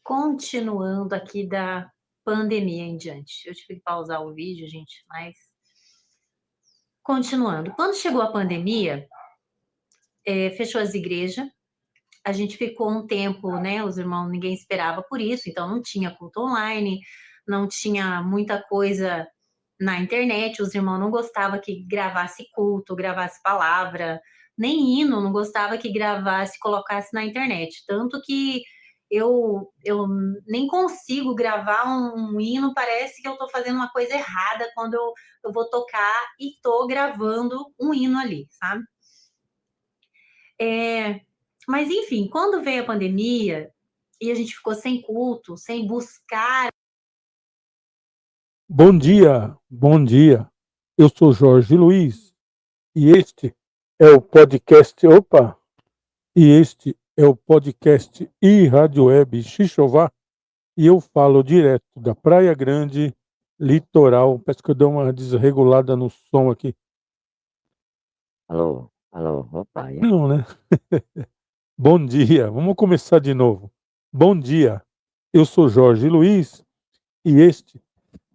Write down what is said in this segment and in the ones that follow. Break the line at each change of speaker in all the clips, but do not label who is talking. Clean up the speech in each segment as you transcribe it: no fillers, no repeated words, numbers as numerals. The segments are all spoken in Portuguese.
Continuando aqui da pandemia em diante. Eu tive que pausar o vídeo, gente, mas continuando. Quando chegou a pandemia, fechou as igrejas, a gente ficou um tempo, né, os irmãos, ninguém esperava por isso, então não tinha culto online, não tinha muita coisa na internet, os irmãos não gostavam que gravasse culto, gravasse palavra, nem hino, não gostava que gravasse, colocasse na internet. Tanto que eu nem consigo gravar um hino, parece que eu estou fazendo uma coisa errada quando eu vou tocar e estou gravando um hino ali, sabe? Mas enfim, quando veio a pandemia e a gente ficou sem culto, sem buscar.
Bom dia, bom dia. Eu sou Jorge Luiz e este é o podcast. Opa! E este é o podcast e Rádio Web Xixová e eu falo direto da Praia Grande, litoral. Parece que eu dei uma desregulada no som aqui.
Alô, alô, opa, e aí?
Não, né? Bom dia, vamos começar de novo. Bom dia, eu sou Jorge Luiz e este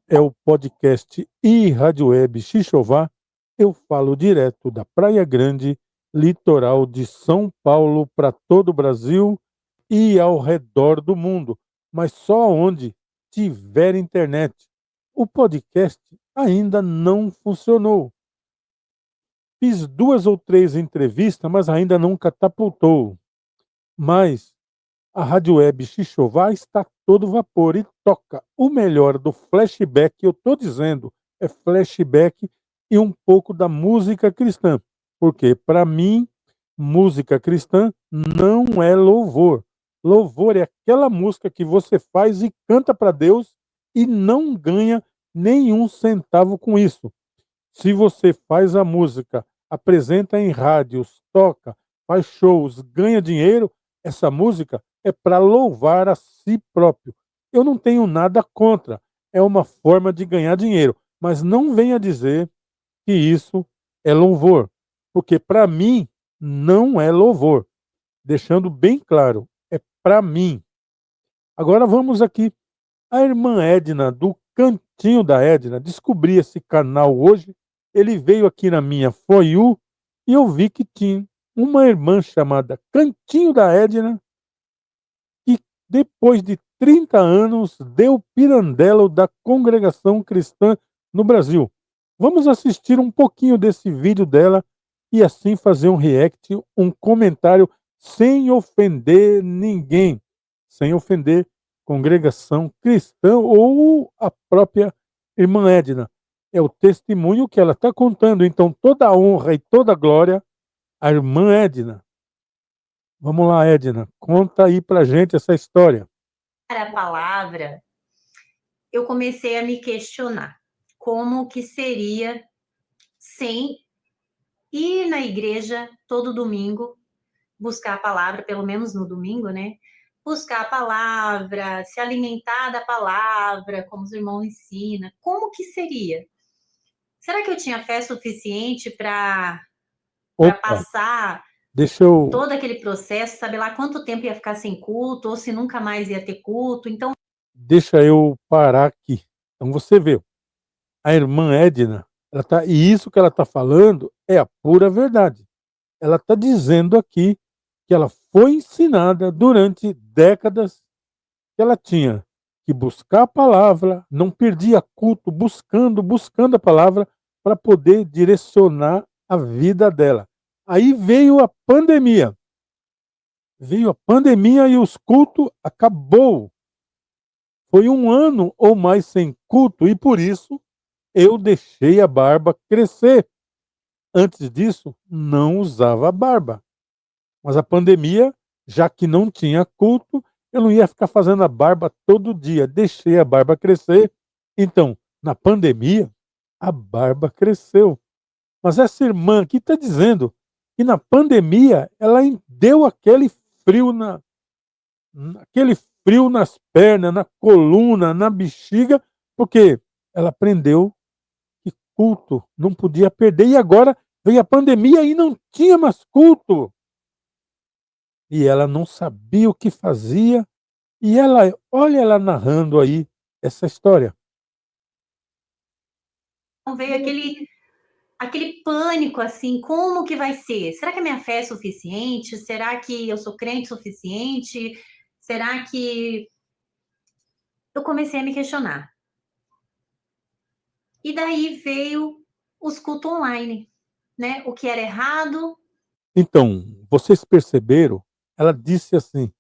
é o podcast e Rádio Web Xixová. Eu falo direto da Praia Grande, litoral de São Paulo, para todo o Brasil e ao redor do mundo, mas só onde tiver internet. O podcast ainda não funcionou. Fiz 2 ou 3 entrevistas, mas ainda não catapultou. Mas a Rádio Web Xixová está todo vapor e toca o melhor do flashback. Eu estou dizendo, é flashback e um pouco da música cristã. Porque, para mim, música cristã não é louvor. Louvor é aquela música que você faz e canta para Deus e não ganha nenhum centavo com isso. Se você faz a música, apresenta em rádios, toca, faz shows, ganha dinheiro, essa música é para louvar a si próprio. Eu não tenho nada contra, é uma forma de ganhar dinheiro, mas não venha dizer que isso é louvor, porque para mim não é louvor. Deixando bem claro, é para mim. Agora vamos aqui. A irmã Edna, do Cantinho da Edna, descobri esse canal hoje. Ele veio aqui na minha For You e eu vi que tinha uma irmã chamada Cantinho da Edna que depois de 30 anos deu pirandelo da congregação cristã no Brasil. Vamos assistir um pouquinho desse vídeo dela e assim fazer um react, um comentário sem ofender ninguém, sem ofender congregação cristã ou a própria irmã Edna. É o testemunho que ela está contando. Então, toda a honra e toda a glória à irmã Edna. Vamos lá, Edna, conta aí pra gente essa história.
A palavra, eu comecei a me questionar como que seria sem ir na igreja todo domingo, buscar a palavra, pelo menos no domingo, né? Buscar a palavra, se alimentar da palavra, como os irmãos ensinam. Como que seria? Será que eu tinha fé suficiente para
Opa,
passar
deixa eu.
todo aquele processo, saber lá quanto tempo ia ficar sem culto, ou se nunca mais ia ter culto? Então,
Deixa eu parar aqui. Então você vê, a irmã Edna, e isso que ela está falando é a pura verdade. Ela está dizendo aqui que ela foi ensinada durante décadas que ela tinha que buscar a palavra, não perdia culto, buscando a palavra para poder direcionar a vida dela. Aí veio a pandemia. Veio a pandemia e os cultos acabou. Foi 1 ano ou mais sem culto e por isso eu deixei a barba crescer. Antes disso, não usava barba. Mas a pandemia, já que não tinha culto, eu não ia ficar fazendo a barba todo dia. Deixei a barba crescer. Então, na pandemia, a barba cresceu. Mas essa irmã aqui está dizendo que na pandemia ela deu aquele frio nas pernas, na coluna, na bexiga, porque ela aprendeu que culto não podia perder. E agora veio a pandemia e não tinha mais culto. E ela não sabia o que fazia E olha ela narrando aí essa história.
Então veio aquele pânico, assim, como que vai ser? Será que a minha fé é suficiente? Será que eu sou crente o suficiente? Será que eu comecei a me questionar. E daí veio os cultos online, né? O que era errado.
Então, vocês perceberam? Ela disse assim,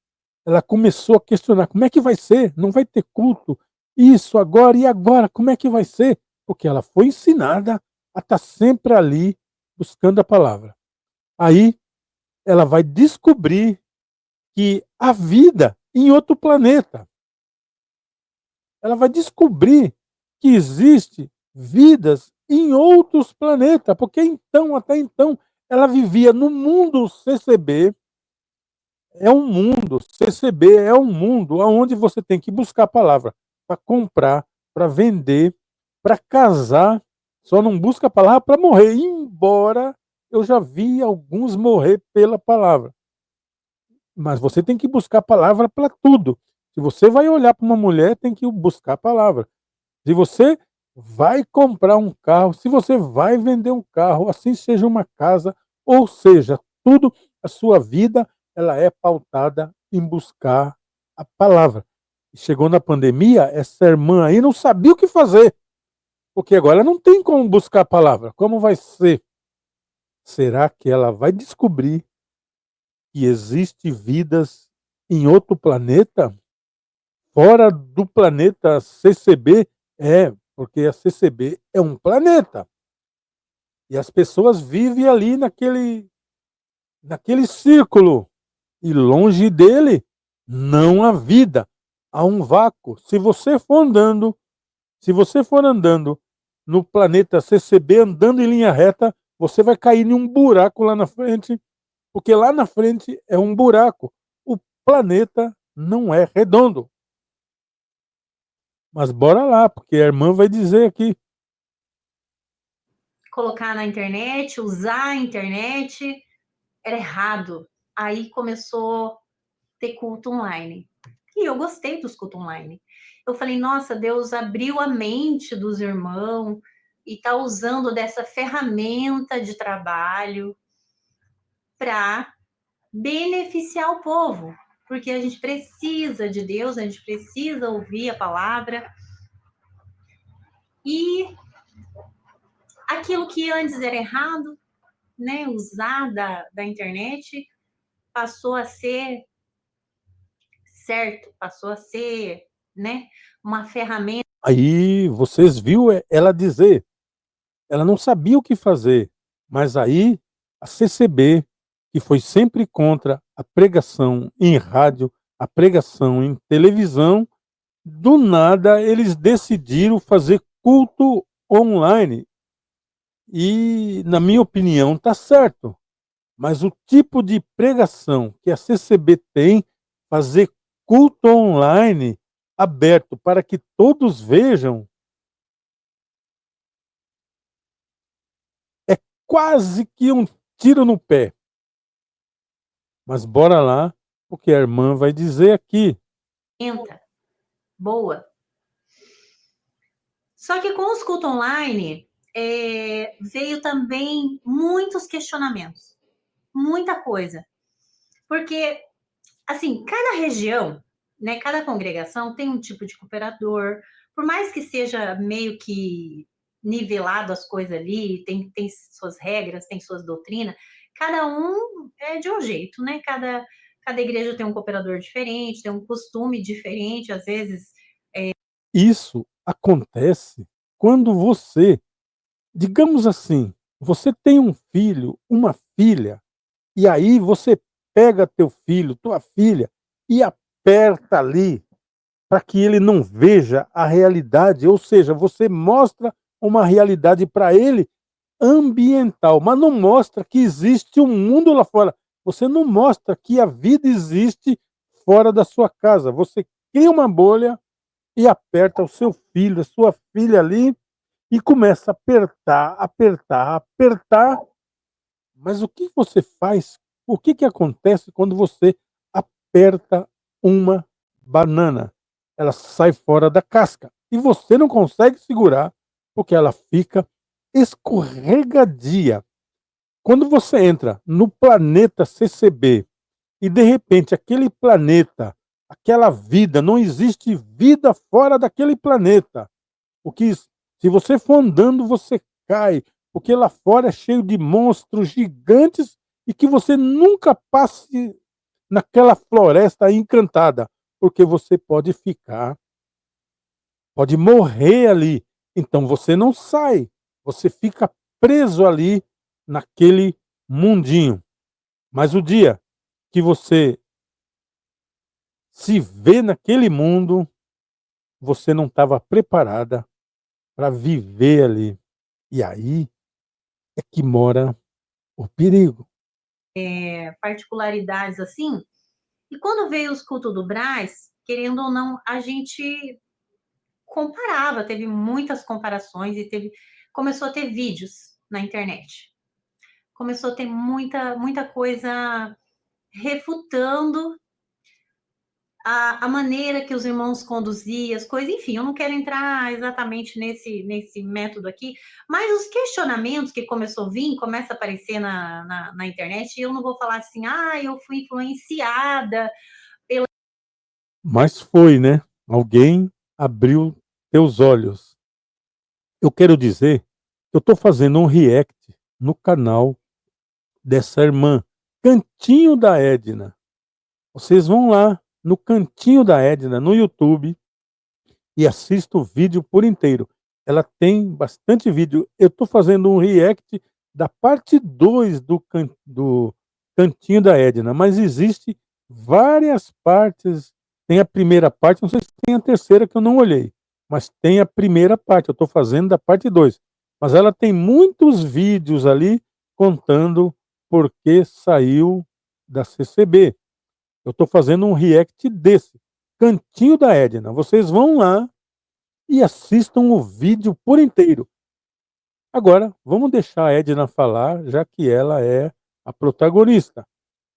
ela começou a questionar: como é que vai ser? Não vai ter culto? Isso agora e agora, como é que vai ser? Porque ela foi ensinada a estar sempre ali buscando a palavra. Aí ela vai descobrir que há vida em outro planeta. Ela vai descobrir que existe vidas em outros planetas, porque então, até então, ela vivia no mundo CCB. É um mundo, CCB é um mundo onde você tem que buscar a palavra para comprar, para vender, para casar, só não busca a palavra para morrer, embora eu já vi alguns morrer pela palavra. Mas você tem que buscar a palavra para tudo. Se você vai olhar para uma mulher, tem que buscar a palavra. Se você vai comprar um carro, se você vai vender um carro, assim seja uma casa, ou seja, tudo, a sua vida, ela é pautada em buscar a palavra. Chegou na pandemia, essa irmã aí não sabia o que fazer, porque agora não tem como buscar a palavra. Como vai ser? Será que ela vai descobrir que existe vidas em outro planeta? Fora do planeta CCB? É, porque a CCB é um planeta. E as pessoas vivem ali naquele círculo. E longe dele não há vida. Há um vácuo. Se você for andando no planeta CCB, andando em linha reta, você vai cair em um buraco lá na frente, porque lá na frente é um buraco. O planeta não é redondo. Mas bora lá, porque a irmã vai dizer aqui.
Colocar na internet, usar a internet, era errado. Aí começou a ter culto online. E eu gostei dos cultos online. Eu falei, nossa, Deus abriu a mente dos irmãos e está usando dessa ferramenta de trabalho para beneficiar o povo, porque a gente precisa de Deus, a gente precisa ouvir a palavra. E aquilo que antes era errado, né, usar da internet, passou a ser certo, passou a ser, né, uma ferramenta.
Aí vocês viu ela dizer, ela não sabia o que fazer, mas aí a CCB, que foi sempre contra a pregação em rádio, a pregação em televisão, do nada eles decidiram fazer culto online. E, na minha opinião, está certo. Mas o tipo de pregação que a CCB tem, fazer culto online aberto para que todos vejam, é quase que um tiro no pé. Mas bora lá, porque a irmã vai dizer aqui.
Boa. Só que com os cultos online, veio também muitos questionamentos, muita coisa. Porque, assim, cada região, né, cada congregação tem um tipo de cooperador, por mais que seja meio que nivelado as coisas ali, tem suas regras, tem suas doutrinas, cada um é de um jeito, né? Cada igreja tem um cooperador diferente, tem um costume diferente, às vezes.
Isso acontece quando você, digamos assim, você tem um filho, uma filha, e aí você pega teu filho, tua filha, e aperta ali para que ele não veja a realidade, ou seja, você mostra uma realidade para ele ambiental, mas não mostra que existe um mundo lá fora. Você não mostra que a vida existe fora da sua casa. Você cria uma bolha e aperta o seu filho, a sua filha ali, e começa a apertar, apertar, apertar. Mas o que você faz? O que acontece quando você aperta uma banana, ela sai fora da casca e você não consegue segurar, porque ela fica escorregadia. Quando você entra no planeta CCB e de repente aquele planeta, aquela vida, não existe vida fora daquele planeta. O que se você for andando, você cai, porque lá fora é cheio de monstros gigantes e que você nunca passe naquela floresta encantada, porque você pode morrer ali. Então você não sai, você fica preso ali naquele mundinho. Mas o dia que você se vê naquele mundo, você não estava preparada para viver ali. E aí é que mora o perigo.
Particularidades assim. E quando veio os cultos do Brás, querendo ou não, a gente comparava, teve muitas comparações e começou a ter vídeos na internet. Começou a ter muita coisa refutando a maneira que os irmãos conduziam as coisas, enfim, eu não quero entrar exatamente nesse método aqui, mas os questionamentos que começa a aparecer na internet, e eu não vou falar assim, eu fui influenciada.
Mas foi, né? Alguém abriu teus olhos. Eu quero dizer que eu estou fazendo um react no canal dessa irmã, Cantinho da Edna. Vocês vão lá no Cantinho da Edna, no YouTube, e assista o vídeo por inteiro. Ela tem bastante vídeo. Eu estou fazendo um react da parte 2 do Cantinho da Edna, mas existe várias partes. Tem a primeira parte, não sei se tem a terceira que eu não olhei, mas tem a primeira parte. Eu estou fazendo da parte 2. Mas ela tem muitos vídeos ali contando por que saiu da CCB. Eu estou fazendo um react desse, Cantinho da Edna. Vocês vão lá e assistam o vídeo por inteiro. Agora, vamos deixar a Edna falar, já que ela é a protagonista.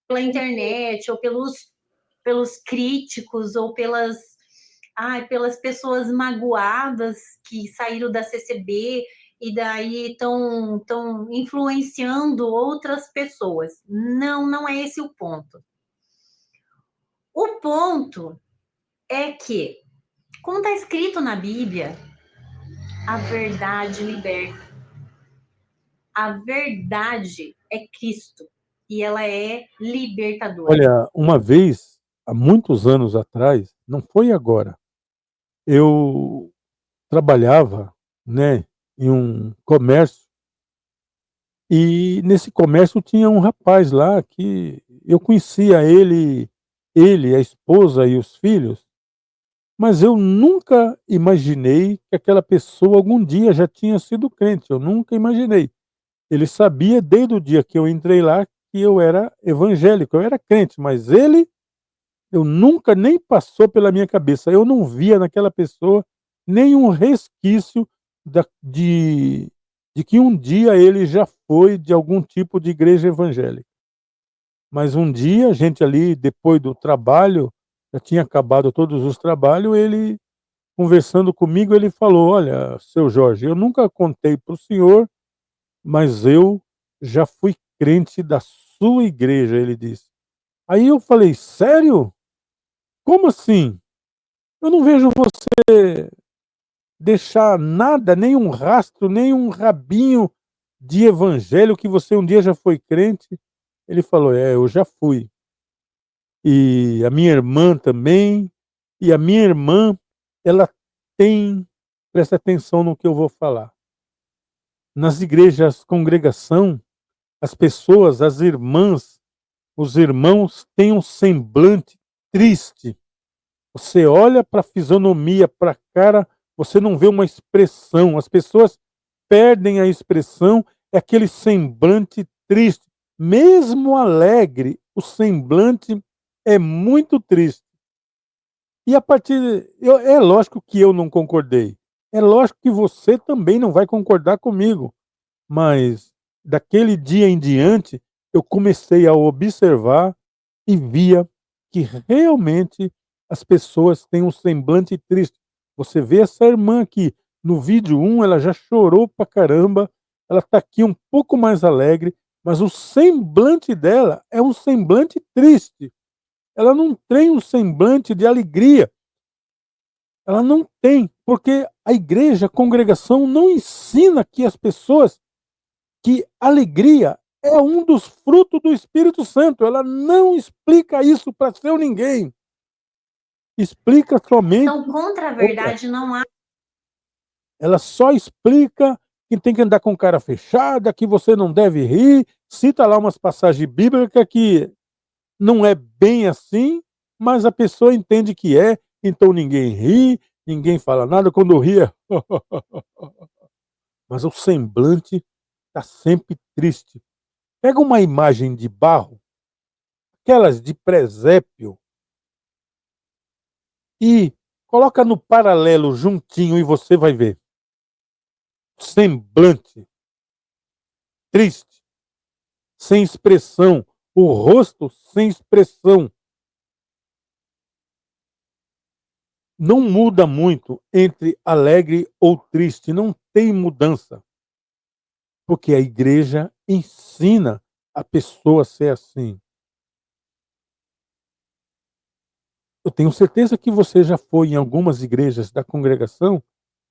Pela internet, ou pelos críticos, ou pelas pessoas magoadas que saíram da CCB e daí estão influenciando outras pessoas. Não é esse o ponto. O ponto é que, como está escrito na Bíblia, a verdade liberta. A verdade é Cristo e ela é libertadora.
Olha, uma vez, há muitos anos atrás, não foi agora, eu trabalhava, né, em um comércio e nesse comércio tinha um rapaz lá que eu conhecia ele, a esposa e os filhos, mas eu nunca imaginei que aquela pessoa algum dia já tinha sido crente, eu nunca imaginei. Ele sabia desde o dia que eu entrei lá que eu era evangélico, eu era crente, mas eu nunca nem passou pela minha cabeça, eu não via naquela pessoa nenhum resquício de que um dia ele já foi de algum tipo de igreja evangélica. Mas um dia, a gente ali, depois do trabalho, já tinha acabado todos os trabalhos, ele, conversando comigo, ele falou: "Olha, seu Jorge, eu nunca contei para o senhor, mas eu já fui crente da sua igreja", ele disse. Aí eu falei: "Sério? Como assim? Eu não vejo você deixar nada, nem um rastro, nem um rabinho de evangelho que você um dia já foi crente". Ele falou: "É, eu já fui. E a minha irmã também, e a minha irmã, ela tem", presta atenção no que eu vou falar. Nas igrejas congregação, as pessoas, as irmãs, os irmãos têm um semblante triste. Você olha para a fisionomia, para a cara, você não vê uma expressão. As pessoas perdem a expressão, é aquele semblante triste. Mesmo alegre, o semblante é muito triste. E a partir. É lógico que eu não concordei. É lógico que você também não vai concordar comigo. Mas daquele dia em diante, eu comecei a observar e via que realmente as pessoas têm um semblante triste. Você vê essa irmã aqui, no vídeo 1, ela já chorou pra caramba, ela está aqui um pouco mais alegre, mas o semblante dela é um semblante triste. Ela não tem um semblante de alegria. Ela não tem, porque a igreja, a congregação, não ensina que as pessoas que alegria é um dos frutos do Espírito Santo. Ela não explica isso para seu ninguém. Explica somente.
Então, contra a verdade não há.
Ela só explica que tem que andar com cara fechada, que você não deve rir, cita lá umas passagens bíblicas que não é bem assim, mas a pessoa entende que é, então ninguém ri, ninguém fala nada, quando ri é mas o semblante está sempre triste. Pega uma imagem de barro, aquelas de presépio, e coloca no paralelo juntinho e você vai ver. Semblante triste, sem expressão, o rosto sem expressão. Não muda muito entre alegre ou triste, não tem mudança. Porque a igreja ensina a pessoa a ser assim. Eu tenho certeza que você já foi em algumas igrejas da congregação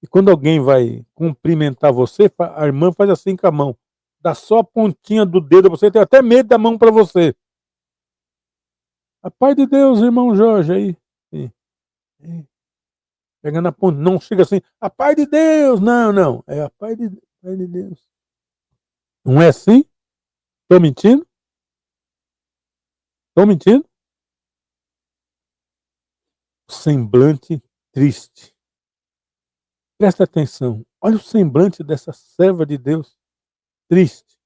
e quando alguém vai cumprimentar você, a irmã faz assim com a mão, dá só a pontinha do dedo, você tem até medo da mão para você. A paz de Deus, irmão Jorge, aí. Pegando a ponta, não chega assim, a paz de Deus, não, é a paz de Deus. Não é assim? Estou mentindo? Estou mentindo? Semblante triste. Presta atenção. Olha o semblante dessa serva de Deus. Triste.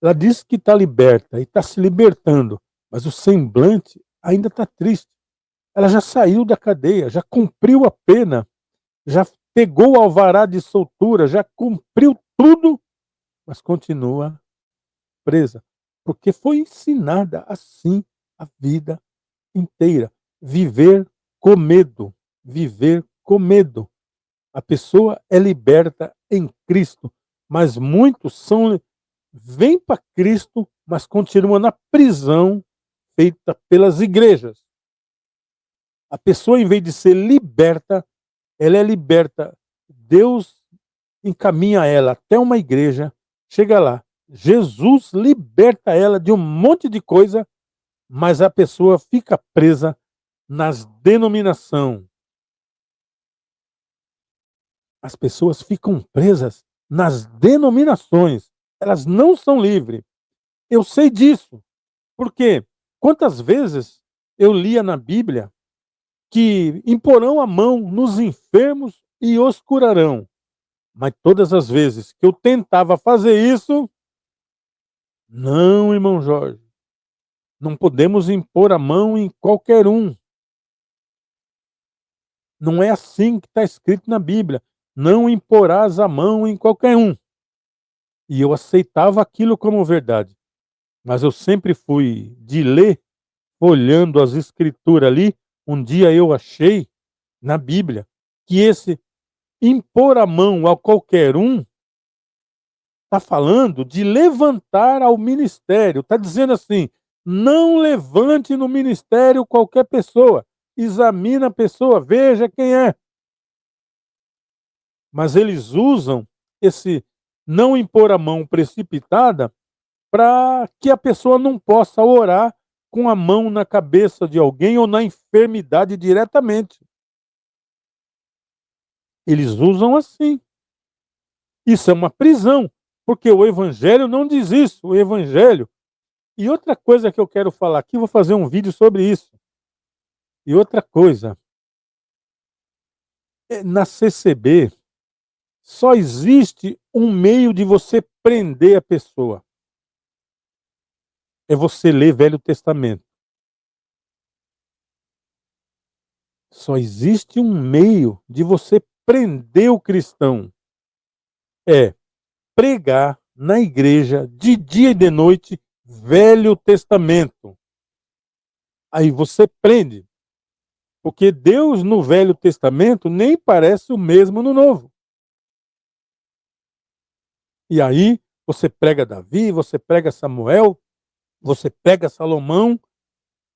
Ela diz que está liberta e está se libertando, mas o semblante ainda está triste. Ela já saiu da cadeia, já cumpriu a pena, já pegou o alvará de soltura, já cumpriu tudo, mas continua presa, porque foi ensinada assim a vida inteira. Viver com medo, viver com medo. A pessoa é liberta em Cristo, mas muitos vêm para Cristo, mas continuam na prisão feita pelas igrejas. A pessoa, em vez de ser liberta, ela é liberta. Deus encaminha ela até uma igreja, chega lá. Jesus liberta ela de um monte de coisa, mas a pessoa fica presa nas denominações. As pessoas ficam presas nas denominações. Elas não são livres. Eu sei disso. Porque quantas vezes eu lia na Bíblia que imporão a mão nos enfermos e os curarão. Mas todas as vezes que eu tentava fazer isso, não, irmão Jorge, não podemos impor a mão em qualquer um. Não é assim que está escrito na Bíblia. Não imporás a mão em qualquer um. E eu aceitava aquilo como verdade. Mas eu sempre fui de ler, olhando as escrituras ali. Um dia eu achei na Bíblia que esse impor a mão a qualquer um está falando de levantar ao ministério. Está dizendo assim, não levante no ministério qualquer pessoa. Examina a pessoa, veja quem é. Mas eles usam esse não impor a mão precipitada para que a pessoa não possa orar com a mão na cabeça de alguém ou na enfermidade diretamente. Eles usam assim. Isso é uma prisão, porque o evangelho não diz isso. O evangelho. E outra coisa que eu quero falar aqui, vou fazer um vídeo sobre isso. E outra coisa, na CCB, só existe um meio de você prender a pessoa. É você ler Velho Testamento. Só existe um meio de você prender o cristão. É pregar na igreja de dia e de noite Velho Testamento. Aí você prende. Porque Deus no Velho Testamento nem parece o mesmo no Novo. E aí você prega Davi, você prega Samuel, você pega Salomão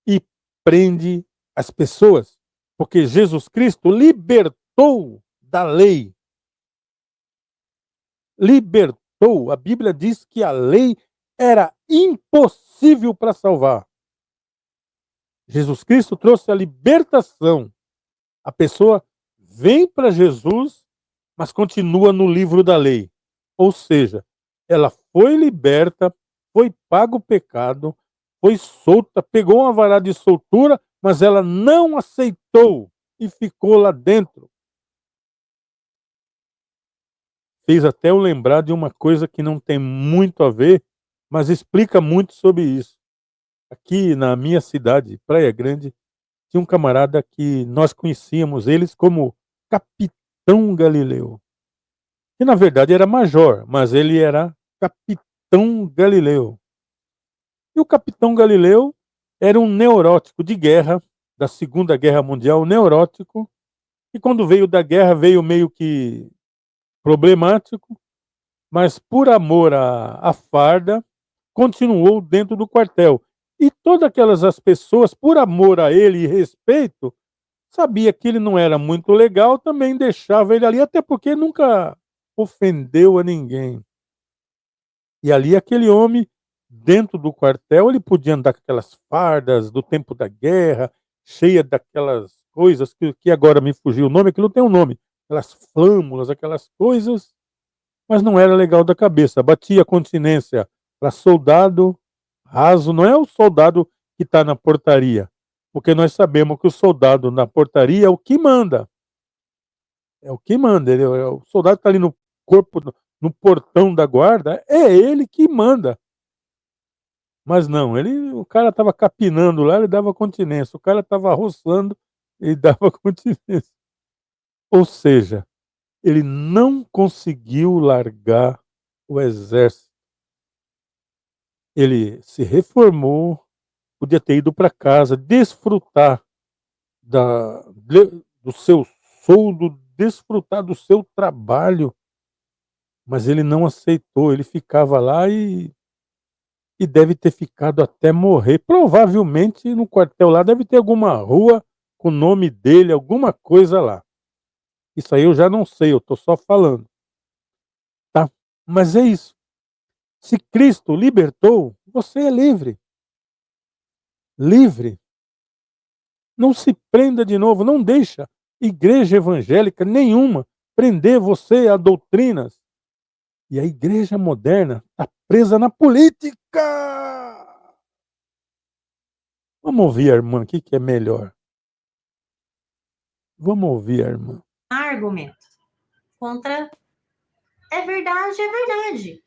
e prende as pessoas. Porque Jesus Cristo libertou da lei. Libertou. A Bíblia diz que a lei era impossível para salvar. Jesus Cristo trouxe a libertação. A pessoa vem para Jesus, mas continua no livro da lei. Ou seja, ela foi liberta, foi pago o pecado, foi solta, pegou uma vara de soltura, mas ela não aceitou e ficou lá dentro. Fez até eu lembrar de uma coisa que não tem muito a ver, mas explica muito sobre isso. Aqui na minha cidade, Praia Grande, tinha um camarada que nós conhecíamos eles como Capitão Galileu. Que na verdade era major, mas ele era Capitão Galileu. E o Capitão Galileu era um neurótico de guerra, da Segunda Guerra Mundial, neurótico, e quando veio da guerra veio meio que problemático, mas por amor à farda, continuou dentro do quartel. E todas aquelas as pessoas, por amor a ele e respeito, sabia que ele não era muito legal, também deixava ele ali, até porque nunca ofendeu a ninguém. E ali aquele homem, dentro do quartel, ele podia andar com aquelas fardas do tempo da guerra, cheia daquelas coisas que agora me fugiu o nome, aquilo tem um nome, aquelas flâmulas, aquelas coisas, mas não era legal da cabeça. Batia continência para soldado raso, não é o soldado que está na portaria, porque nós sabemos que o soldado na portaria é o que manda. É o que manda. O soldado que está ali no corpo, no portão da guarda, é ele que manda. Mas não, o cara estava capinando lá, ele dava continência. O cara estava roçando e dava continência. Ou seja, ele não conseguiu largar o exército. Ele se reformou, podia ter ido para casa, desfrutar do seu soldo, desfrutar do seu trabalho, mas ele não aceitou, ele ficava lá e deve ter ficado até morrer. Provavelmente no quartel lá deve ter alguma rua com o nome dele, alguma coisa lá. Isso aí eu já não sei, eu estou só falando, tá? Mas é isso. Se Cristo libertou, você é livre. Livre. Não se prenda de novo, não deixa igreja evangélica nenhuma prender você a doutrinas. E a igreja moderna está presa na política. Vamos ouvir a irmã, o que é melhor? Vamos ouvir a irmã.
Argumento contra é verdade, é verdade.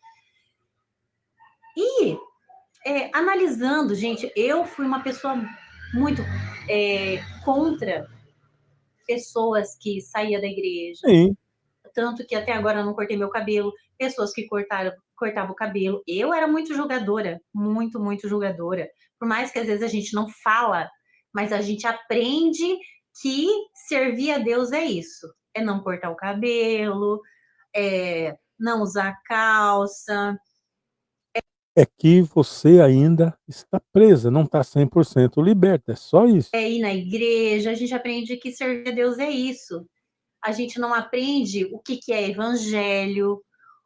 E analisando, gente, eu fui uma pessoa muito contra pessoas que saíam da igreja.
Sim.
Tanto que até agora eu não cortei meu cabelo, pessoas que cortavam o cabelo. Eu era muito julgadora, muito, muito julgadora. Por mais que às vezes a gente não fala, mas a gente aprende que servir a Deus é isso. É não cortar o cabelo, é não usar calça.
É que você ainda está presa, não está 100% liberta, é só isso.
É ir na igreja, a gente aprende que servir a Deus é isso. A gente não aprende o que é evangelho,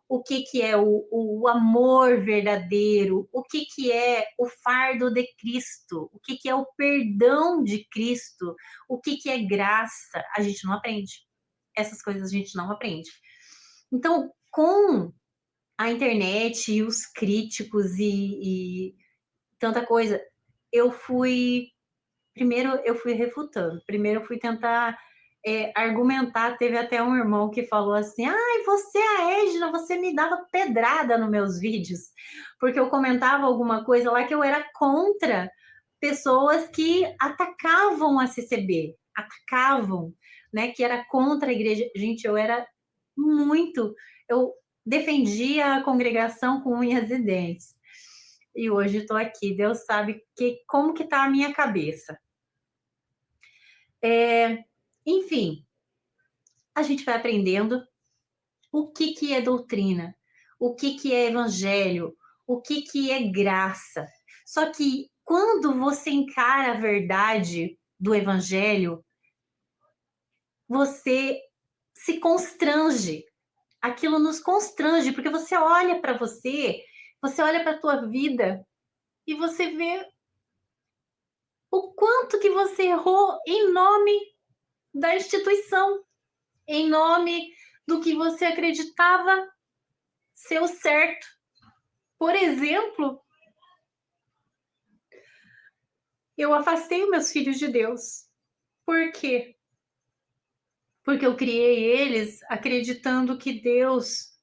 o que é o amor verdadeiro, o que é o fardo de Cristo, o que é o perdão de Cristo, o que é graça. A gente não aprende. Essas coisas a gente não aprende. Então, com a internet e os críticos e tanta coisa, primeiro eu fui refutando, primeiro eu fui tentar argumentar. Teve até um irmão que falou assim: ai, você, a Edna, você me dava pedrada nos meus vídeos, porque eu comentava alguma coisa lá que eu era contra pessoas que atacavam a CCB, atacavam, né, que era contra a igreja. Gente, eu defendia a congregação com unhas e dentes. E hoje estou aqui, Deus sabe como que está a minha cabeça. Enfim, a gente vai aprendendo o que é doutrina, o que é evangelho, o que é graça. Só que quando você encara a verdade do evangelho, você se constrange. Aquilo nos constrange, porque você olha para você olha para a tua vida e você vê o quanto que você errou em nome da instituição, em nome do que você acreditava ser o certo. Por exemplo, eu afastei os meus filhos de Deus. Por quê? Porque eu criei eles acreditando que Deus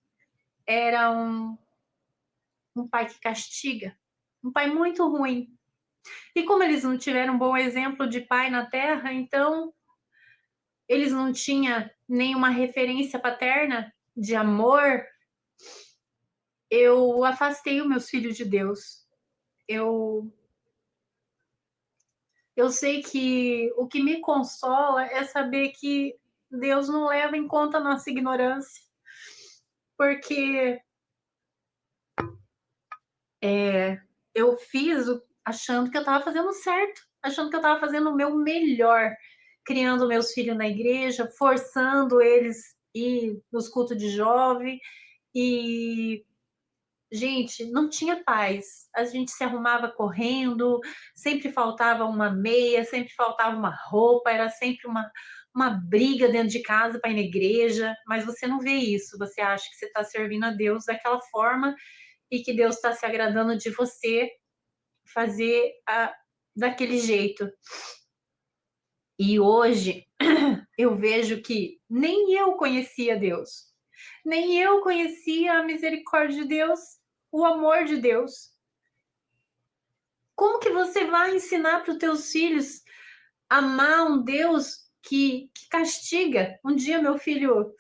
era um pai que castiga, um pai muito ruim. E como eles não tiveram um bom exemplo de pai na terra, então eles não tinham nenhuma referência paterna de amor, eu afastei os meus filhos de Deus. Eu sei que o que me consola é saber que Deus não leva em conta a nossa ignorância, porque eu fiz achando que eu estava fazendo certo, achando que eu estava fazendo o meu melhor, criando meus filhos na igreja, forçando eles ir nos cultos de jovem e gente, não tinha paz. A gente se arrumava correndo, sempre faltava uma meia, sempre faltava uma roupa, era sempre uma briga dentro de casa para ir na igreja, mas você não vê isso, você acha que você está servindo a Deus daquela forma e que Deus está se agradando de você fazer daquele jeito. E hoje eu vejo que nem eu conhecia Deus, nem eu conhecia a misericórdia de Deus, o amor de Deus. Como que você vai ensinar para os teus filhos a amar um Deus que castiga? Um dia meu filho,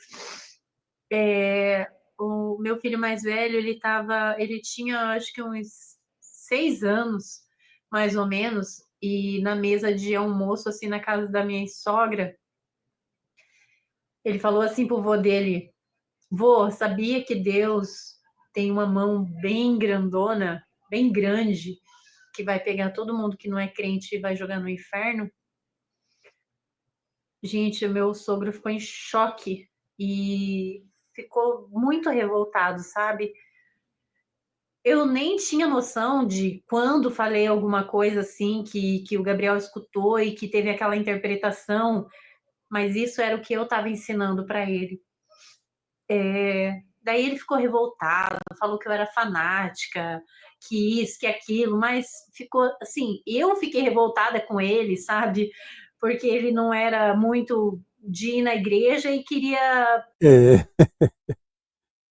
o meu filho mais velho, ele tinha acho que uns 6 anos, mais ou menos, e na mesa de almoço, assim, na casa da minha sogra, ele falou assim pro vô dele: vô, sabia que Deus tem uma mão bem grandona, bem grande, que vai pegar todo mundo que não é crente e vai jogar no inferno? Gente, o meu sogro ficou em choque e ficou muito revoltado, sabe? Eu nem tinha noção de quando falei alguma coisa assim que o Gabriel escutou e que teve aquela interpretação, mas isso era o que eu estava ensinando para ele. Daí ele ficou revoltado, falou que eu era fanática, que isso, que aquilo, mas ficou assim, eu fiquei revoltada com ele, sabe? Porque ele não era muito de ir na igreja e queria.
É,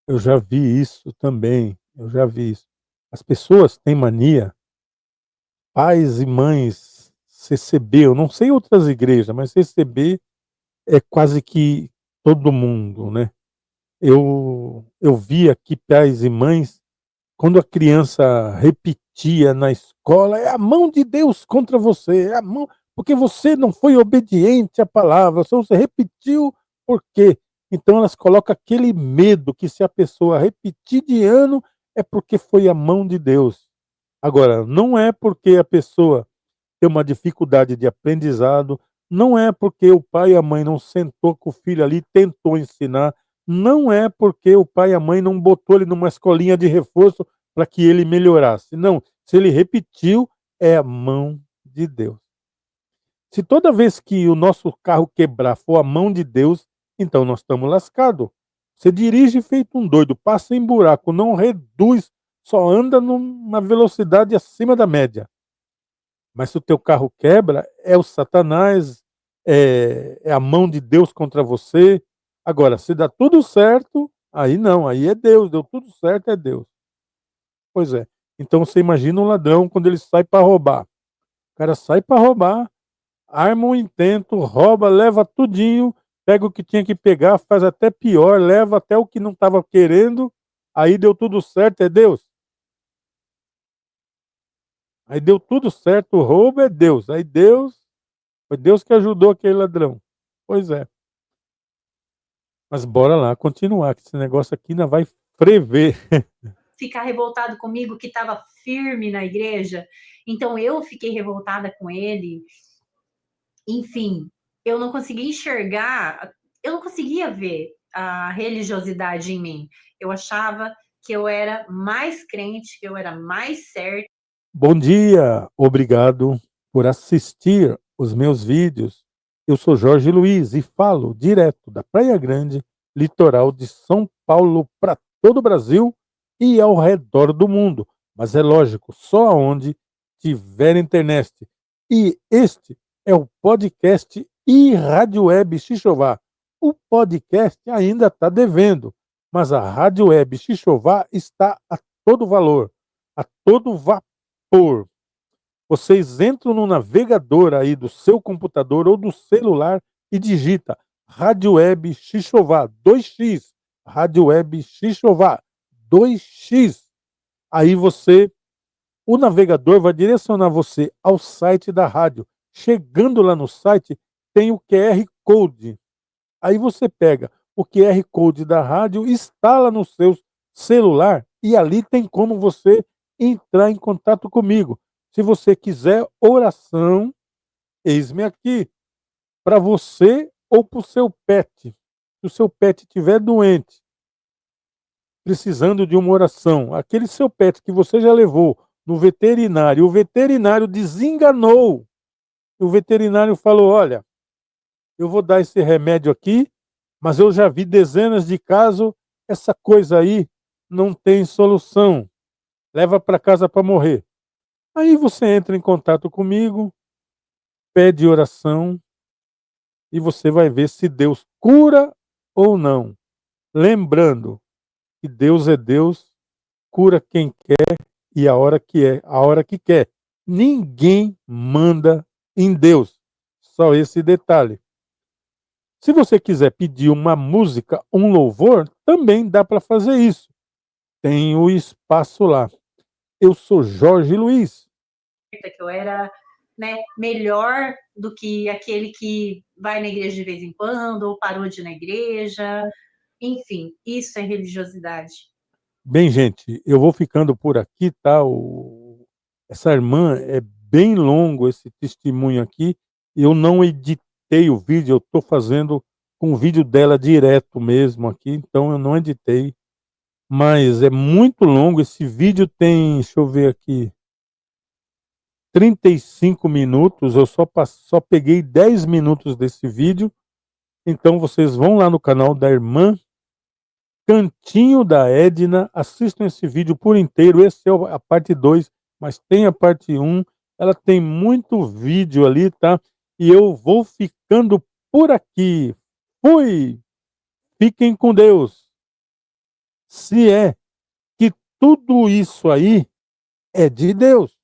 eu já vi isso também, eu já vi isso. As pessoas têm mania, pais e mães, CCB, eu não sei outras igrejas, mas CCB é quase que todo mundo, né? Eu vi aqui pais e mães, quando a criança repetia na escola, é a mão de Deus contra você, é a mão, porque você não foi obediente à palavra, só você repetiu por quê? Então elas colocam aquele medo que se a pessoa repetir de ano é porque foi a mão de Deus. Agora, não é porque a pessoa tem uma dificuldade de aprendizado, não é porque o pai e a mãe não sentou com o filho ali e tentou ensinar, não é porque o pai e a mãe não botou ele numa escolinha de reforço para que ele melhorasse. Não, se ele repetiu, é a mão de Deus. Se toda vez que o nosso carro quebrar for a mão de Deus, então nós estamos lascados. Você dirige feito um doido, passa em buraco, não reduz, só anda numa velocidade acima da média. Mas se o teu carro quebra, é o Satanás, é a mão de Deus contra você. Agora, se dá tudo certo, aí não, aí é Deus, deu tudo certo, é Deus. Pois é. Então você imagina um ladrão quando ele sai para roubar. O cara sai para roubar, arma um intento, rouba, leva tudinho, pega o que tinha que pegar, faz até pior, leva até o que não estava querendo, aí deu tudo certo, é Deus. Aí deu tudo certo, o roubo é Deus. Aí Deus Foi Deus que ajudou aquele ladrão. Pois é. Mas bora lá continuar, que esse negócio aqui ainda vai ferver.
Ficar revoltado comigo, que estava firme na igreja. Então eu fiquei revoltada com ele. Enfim, eu não conseguia enxergar, eu não conseguia ver a religiosidade em mim. Eu achava que eu era mais crente, que eu era mais certa.
Bom dia, obrigado por assistir os meus vídeos. Eu sou Jorge Luiz e falo direto da Praia Grande, litoral de São Paulo, para todo o Brasil e ao redor do mundo. Mas é lógico, só onde tiver internet. E este é o podcast e Rádio Web Xixová. O podcast ainda está devendo, mas a Rádio Web Xixová está a todo valor, a todo vapor. Vocês entram no navegador aí do seu computador ou do celular e digita Rádio Web Xixová 2x, Rádio Web Xixová 2x. Aí o navegador vai direcionar você ao site da rádio. Chegando lá no site, tem o QR Code. Aí você pega o QR Code da rádio, instala no seu celular e ali tem como você entrar em contato comigo. Se você quiser oração, eis-me aqui, para você ou para o seu pet. Se o seu pet estiver doente, precisando de uma oração, aquele seu pet que você já levou no veterinário, o veterinário desenganou. O veterinário falou: olha, eu vou dar esse remédio aqui, mas eu já vi dezenas de casos, essa coisa aí não tem solução. Leva para casa para morrer. Aí você entra em contato comigo, pede oração e você vai ver se Deus cura ou não. Lembrando que Deus é Deus, cura quem quer e a hora que quer. Ninguém manda em Deus. Só esse detalhe. Se você quiser pedir uma música, um louvor, também dá para fazer isso. Tem o espaço lá. Eu sou Jorge Luiz.
Que eu era, né, melhor do que aquele que vai na igreja de vez em quando ou parou de ir na igreja. Enfim, isso é religiosidade.
Bem, gente, eu vou ficando por aqui, tá? Essa irmã é bem longo esse testemunho aqui. Eu não editei o vídeo, eu estou fazendo com o vídeo dela direto mesmo aqui, então eu não editei. Mas é muito longo, esse vídeo tem, deixa eu ver aqui, 35 minutos, eu só peguei 10 minutos desse vídeo, então vocês vão lá no canal da irmã Cantinho da Edna, assistam esse vídeo por inteiro, esse é a parte 2, mas tem a parte 1, ela tem muito vídeo ali, tá? E eu vou ficando por aqui. Fui! Fiquem com Deus. Se é que tudo isso aí é de Deus.